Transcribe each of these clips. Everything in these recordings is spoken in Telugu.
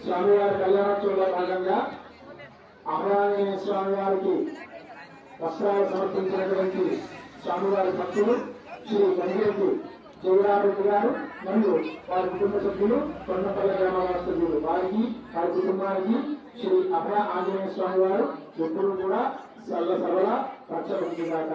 స్వామివారి కళ్యాణోత్సవంలో భాగంగా అభయాంజనేయ స్వామి వారికి వస్త్రాలు సమర్పించినటువంటి స్వామివారి భక్తులు శ్రీ గంగిరెడ్డి జయరారెడ్డి గారు మరియు వారి కుటుంబ సభ్యులు కొండపల్లి గ్రామవాసులు వారికి వారి కుటుంబానికి శ్రీ అభయ ఆంజనేయ స్వామి వారు ఎప్పుడు కూడా సర్వల రక్షకుంటున్నాక.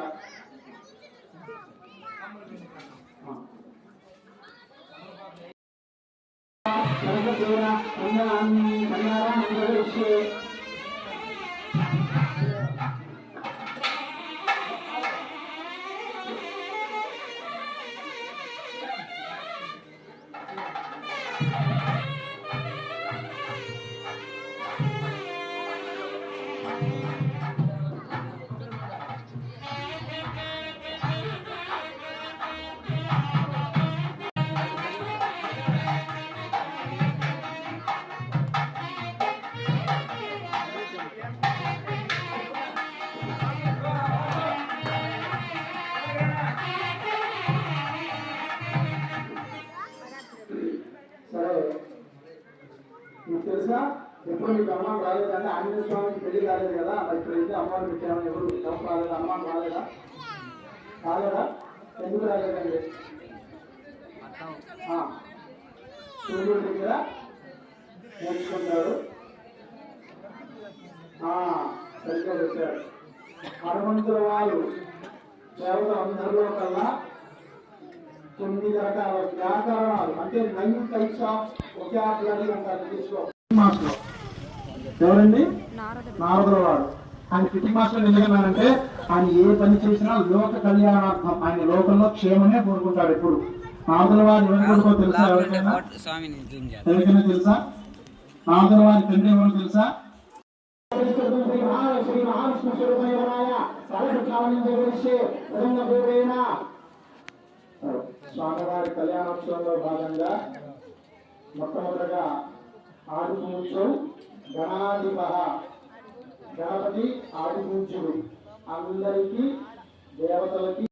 తెలుసా ఎప్పుడు మీకు అమ్మాయి రాలేదంటే ఆంజనేయ స్వామికి పెళ్లి కాలేదు కదా, ఇప్పుడైతే అమ్మవారు పెట్టామని ఎవరు ఎవరు రాలేదు, అమ్మాయి రాలేదా? రాలేదా? ఎందుకు రాలేదండి? సూర్యుడి దగ్గర నేర్చుకుంటారు, సరిగ్గా పెట్టారు. హనుమంతుల వారు దేవత అందరిలో కల్లా 9 రకాల వ్యాకరణాలు అంటే 9 టైప్స్ ఆఫ్ వొకాబులరీ అంటారు ఇంగ్లీష్లో. ఎవరండి? నారదుల వారు. ఆయన ఫిట్టింగ్ మాస్టర్ ఎందుకన్నారంటే ఆయన ఏ పని చేసినా లోక కళ్యాణార్థం, ఆయన లోకంలో క్షేమమే కోరుకుంటాడు ఎప్పుడు. నారదుల వారు ఎవరి కొడుకో తెలుసా? ఎవరికైనా తెలుసా? నారదుల వారి తండ్రి ఎవరు తెలుసా? శ్రీ మహావిష్ణు స్వరూపమైన స్వామివారి కళ్యాణోత్సవంలో భాగంగా మొట్టమొదటిగా ఆదిపూజ్యం గణాధిప గణపతి ఆదిపూజ్యుడు అందరికీ దేవతలకి